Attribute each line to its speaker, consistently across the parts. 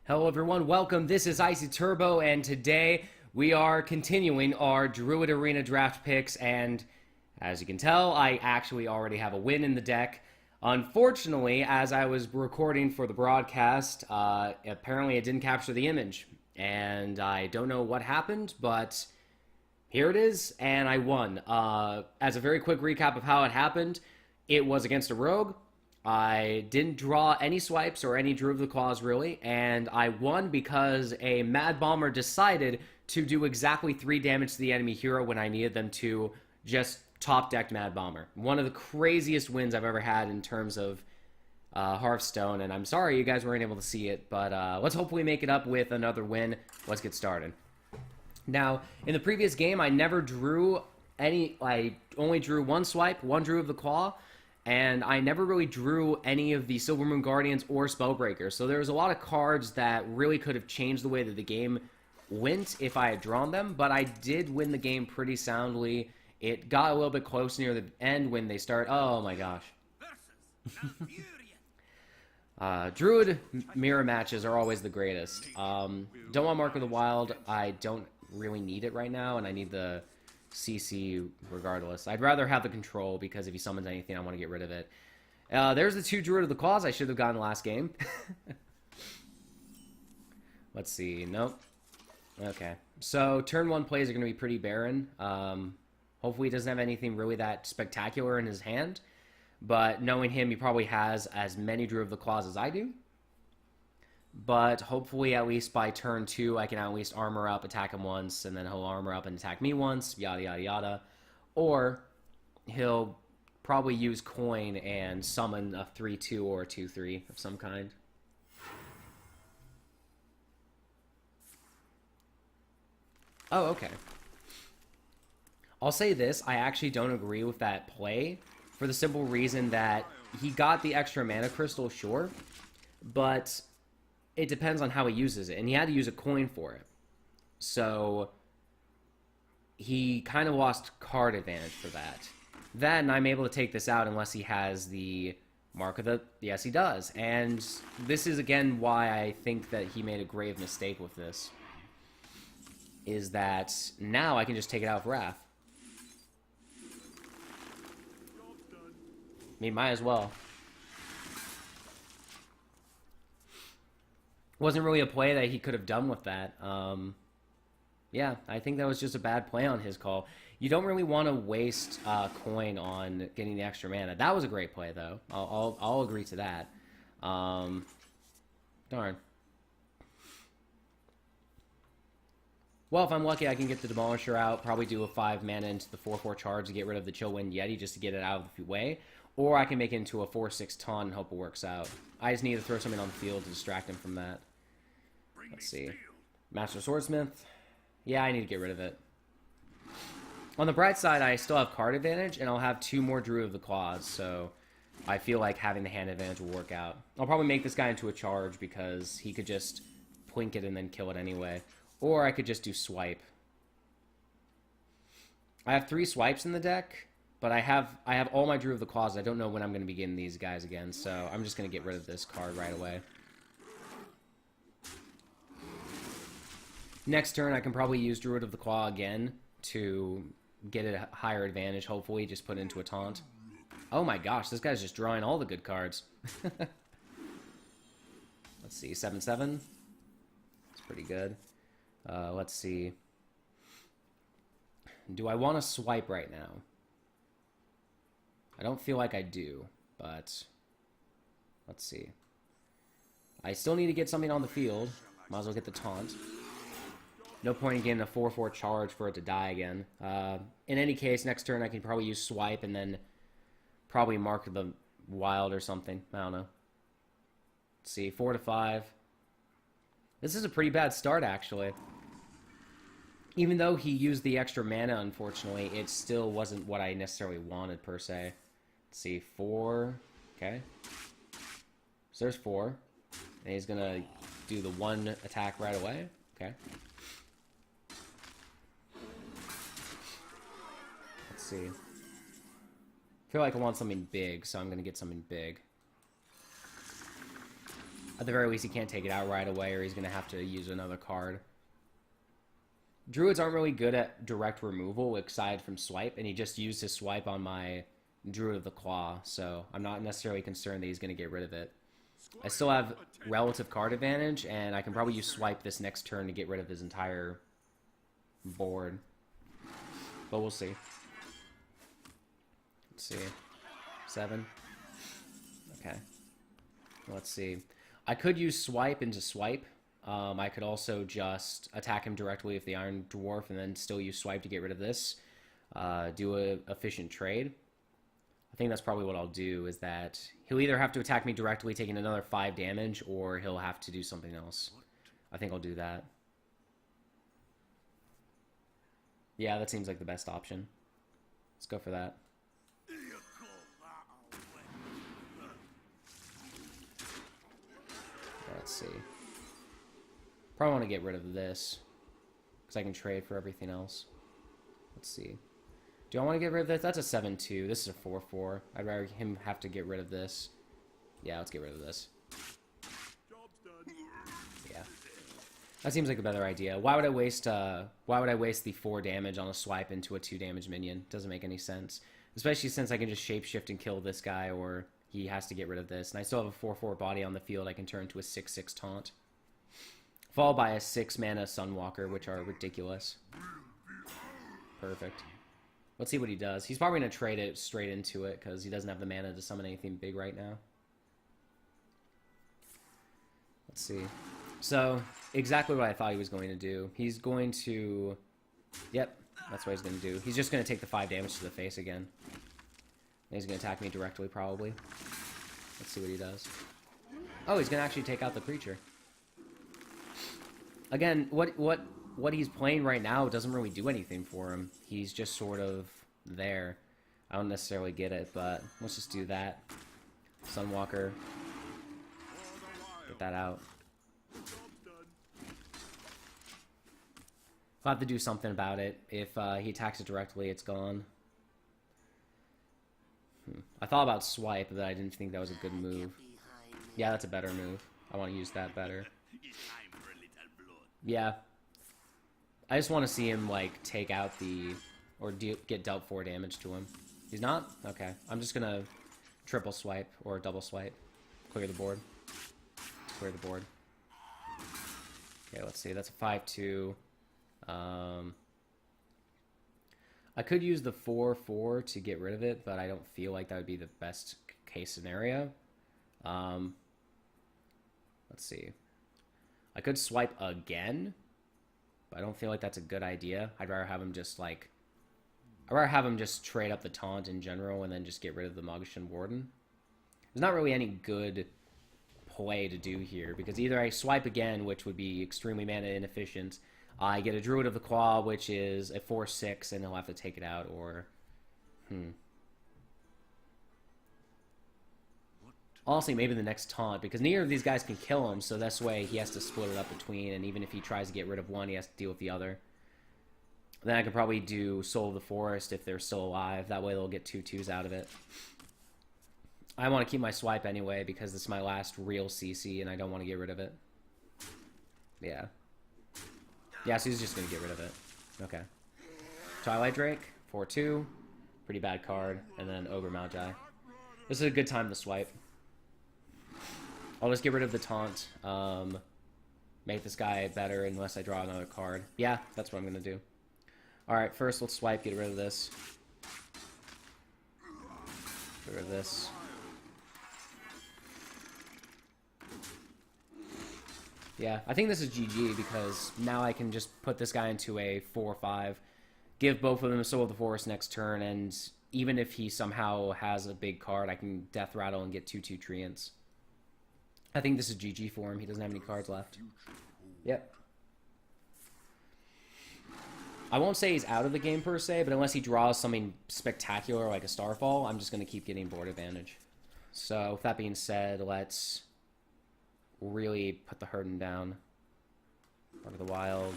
Speaker 1: Hello everyone, welcome. This is Icy Turbo, and today we are continuing our Druid Arena draft picks, and as you can tell, I actually already have a win in the deck. Unfortunately, as I was recording for the broadcast, apparently it didn't capture the image, and I don't know what happened, but here it is, and I won. As a very quick recap of how it happened, it was against a rogue. I didn't draw any swipes or any Druid of the Claws, really, and I won because a Mad Bomber decided to do exactly 3 damage to the enemy hero when I needed them to just top-decked Mad Bomber. One of the craziest wins I've ever had in terms of Hearthstone, and I'm sorry you guys weren't able to see it, but let's hopefully make it up with another win. Let's get started. Now, in the previous game, I never drew any, I only drew 1 swipe, 1 Druid of the Claw, and I never really drew any of the Silvermoon Guardians or Spellbreakers. So there was a lot of cards that really could have changed the way that the game went if I had drawn them. But I did win the game pretty soundly. It got a little bit close near the end when they start. Oh my gosh. Druid mirror matches are always the greatest. Don't want Mark of the Wild. I don't really need it right now, and I need the CC regardless. I'd rather have the control because if he summons anything, I want to get rid of it. There's the 2 Druid of the Claws I should have gotten last game. Let's see. Nope. Okay. So turn 1 plays are going to be pretty barren. Hopefully he doesn't have anything really that spectacular in his hand. But knowing him, he probably has as many Druid of the Claws as I do. But hopefully, at least by turn 2, I can at least armor up, attack him once, and then he'll armor up and attack me once, yada, yada, yada. Or he'll probably use coin and summon a 3-2 or a 2-3 of some kind. Oh, okay. I'll say this, I actually don't agree with that play for the simple reason that he got the extra mana crystal, sure, but it depends on how he uses it, and he had to use a coin for it. So he kind of lost card advantage for that. Then I'm able to take this out unless he has the Mark of the... Yes, he does. And this is, again, why I think that he made a grave mistake with this. Is that now I can just take it out with Wrath. I mean, might as well. Wasn't really a play that he could have done with that. Yeah, I think that was just a bad play on his call. You don't really want to waste coin on getting the extra mana. That was a great play, though. I'll agree to that. Darn. Well, if I'm lucky, I can get the Demolisher out, probably do a 5 mana into the 4-4 charge to get rid of the Chillwind Yeti just to get it out of the way. Or I can make it into a 4-6 taunt and hope it works out. I just need to throw something on the field to distract him from that. Let's see. Master Swordsmith. Yeah, I need to get rid of it. On the bright side, I still have card advantage, and I'll have 2 more Druid of the Claws, so I feel like having the hand advantage will work out. I'll probably make this guy into a charge because he could just plink it and then kill it anyway. Or I could just do swipe. I have 3 swipes in the deck, but I have all my Druid of the Claws. I don't know when I'm going to be getting these guys again, so I'm just going to get rid of this card right away. Next turn, I can probably use Druid of the Claw again to get a higher advantage, hopefully. Just put it into a taunt. Oh my gosh, this guy's just drawing all the good cards. Let's see, 7-7. It's pretty good. Let's see. Do I want to swipe right now? I don't feel like I do, but let's see. I still need to get something on the field. Might as well get the taunt. No point in getting a 4-4 charge for it to die again. In any case, next turn I can probably use swipe and then probably Mark the Wild or something. I don't know. Let's see, 4-5. This is a pretty bad start, actually. Even though he used the extra mana, unfortunately, it still wasn't what I necessarily wanted, per se. Let's see, 4. Okay. So there's 4. And he's going to do the 1 attack right away. Okay. Let's see. I feel like I want something big, so I'm going to get something big. At the very least, he can't take it out right away, or he's going to have to use another card. Druids aren't really good at direct removal, aside from swipe, and he just used his swipe on my Druid of the Claw, so I'm not necessarily concerned that he's going to get rid of it. I still have relative card advantage, and I can probably use swipe this next turn to get rid of his entire board. But we'll see. Let's see. 7. Okay. Let's see. I could use swipe into swipe. I could also just attack him directly with the Iron Dwarf and then still use swipe to get rid of this. Do a efficient trade. I think that's probably what I'll do, is that he'll either have to attack me directly, taking another 5 damage, or he'll have to do something else. I think I'll do that. Yeah, that seems like the best option. Let's go for that. Let's see. Probably want to get rid of this, because I can trade for everything else. Let's see. Do I want to get rid of this? That's a 7-2. This is a 4-4. I'd rather him have to get rid of this. Yeah, let's get rid of this. Yeah. That seems like a better idea. Why would I waste the 4 damage on a swipe into a 2 damage minion? Doesn't make any sense. Especially since I can just shapeshift and kill this guy, or he has to get rid of this. And I still have a 4-4 body on the field I can turn to a 6-6 taunt. Followed by a 6 mana Sunwalker, which are ridiculous. Perfect. Let's see what he does. He's probably going to trade it straight into it, because he doesn't have the mana to summon anything big right now. Let's see. So, exactly what I thought he was going to do. He's going to... Yep, that's what he's going to do. He's just going to take the 5 damage to the face again. And he's going to attack me directly, probably. Let's see what he does. Oh, he's going to actually take out the creature. Again, what he's playing right now doesn't really do anything for him. He's just sort of there. I don't necessarily get it, but let's just do that. Sunwalker. Get that out. I'll have to do something about it. If he attacks it directly, it's gone. I thought about swipe, but I didn't think that was a good move. Yeah, that's a better move. I want to use that better. Yeah. I just want to see him, like, take out the... Or get dealt 4 damage to him. He's not? Okay. I'm just gonna triple swipe, or double swipe. Clear the board. Clear the board. Okay, let's see. That's a 5-2. I could use the 4-4 to get rid of it, but I don't feel like that would be the best case scenario. Let's see. I could swipe again, but I don't feel like that's a good idea. I'd rather have him just, like... I'd rather have him just trade up the taunt in general and then just get rid of the Mogushan Warden. There's not really any good play to do here, because either I swipe again, which would be extremely mana inefficient, I get a Druid of the Claw, which is a 4-6, and he'll have to take it out, or... Honestly, maybe the next taunt, because neither of these guys can kill him, so this way he has to split it up between, and even if he tries to get rid of one, he has to deal with the other. Then I could probably do Soul of the Forest if they're still alive. That way they'll get 2/2s out of it. I want to keep my swipe anyway, because this is my last real CC, and I don't want to get rid of it. Yeah. Yeah, so he's just going to get rid of it. Okay. Twilight Drake, 4-2. Pretty bad card. And then Ogre Magi. This is a good time to swipe. I'll just get rid of the taunt. Make this guy better unless I draw another card. Yeah, that's what I'm going to do. Alright, first let's swipe, get rid of this. Get rid of this. Yeah, I think this is GG, because now I can just put this guy into a 4-5, give both of them a Soul of the Forest next turn, and even if he somehow has a big card, I can Death Rattle and get 2/2 Treants. I think this is GG for him. He doesn't have any cards left. Yep. I won't say he's out of the game per se, but unless he draws something spectacular like a Starfall, I'm just going to keep getting board advantage. So, with that being said, let's really put the Herden down. Part of the Wild.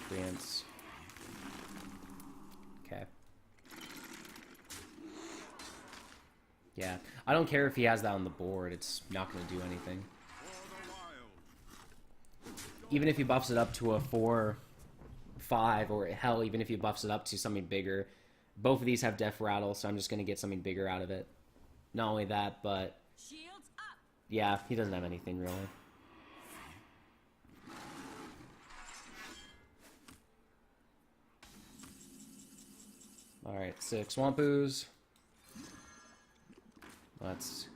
Speaker 1: Treants. Okay. Yeah, I don't care if he has that on the board. It's not going to do anything. Even if he buffs it up to a 4/5, or hell, even if he buffs it up to something bigger, both of these have Death Rattle, so I'm just going to get something bigger out of it. Not only that, but yeah, he doesn't have anything really. Alright, 6 Swampoos. Let's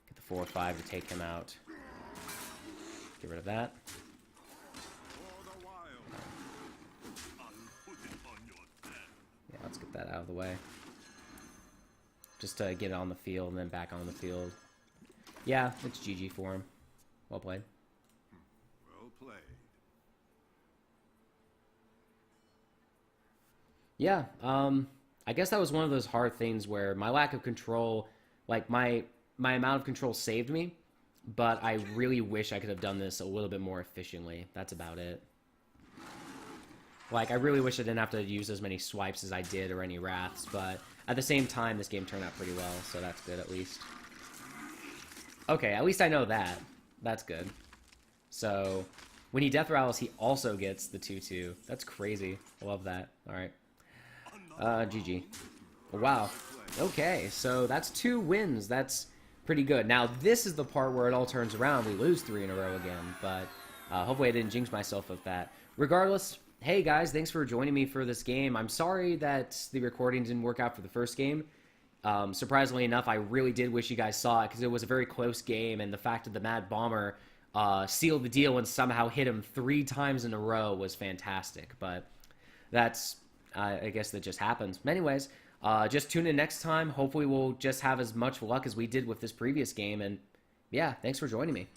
Speaker 1: get the 4/5 to take him out. Get rid of that. Yeah, let's get that out of the way. Just to get it on the field and then back on the field. Yeah, it's GG for him. Well played.
Speaker 2: Well played.
Speaker 1: Yeah, I guess that was one of those hard things where my lack of control, like my amount of control saved me, but I really wish I could have done this a little bit more efficiently. That's about it. Like, I really wish I didn't have to use as many swipes as I did or any wraths, but at the same time, this game turned out pretty well, so that's good at least. Okay, at least I know that. That's good. So, when he Death Rattles, he also gets the 2/2. That's crazy. I love that. Alright. GG. Wow. Okay, so that's 2 wins. That's pretty good. Now, this is the part where it all turns around. We lose 3 in a row again, but hopefully I didn't jinx myself with that. Regardless, hey guys, thanks for joining me for this game. I'm sorry that the recording didn't work out for the first game. Surprisingly enough, I really did wish you guys saw it because it was a very close game, and the fact that the Mad Bomber sealed the deal and somehow hit him 3 times in a row was fantastic. But that's, I guess that just happens. Anyways, just tune in next time. Hopefully we'll just have as much luck as we did with this previous game. And yeah, thanks for joining me.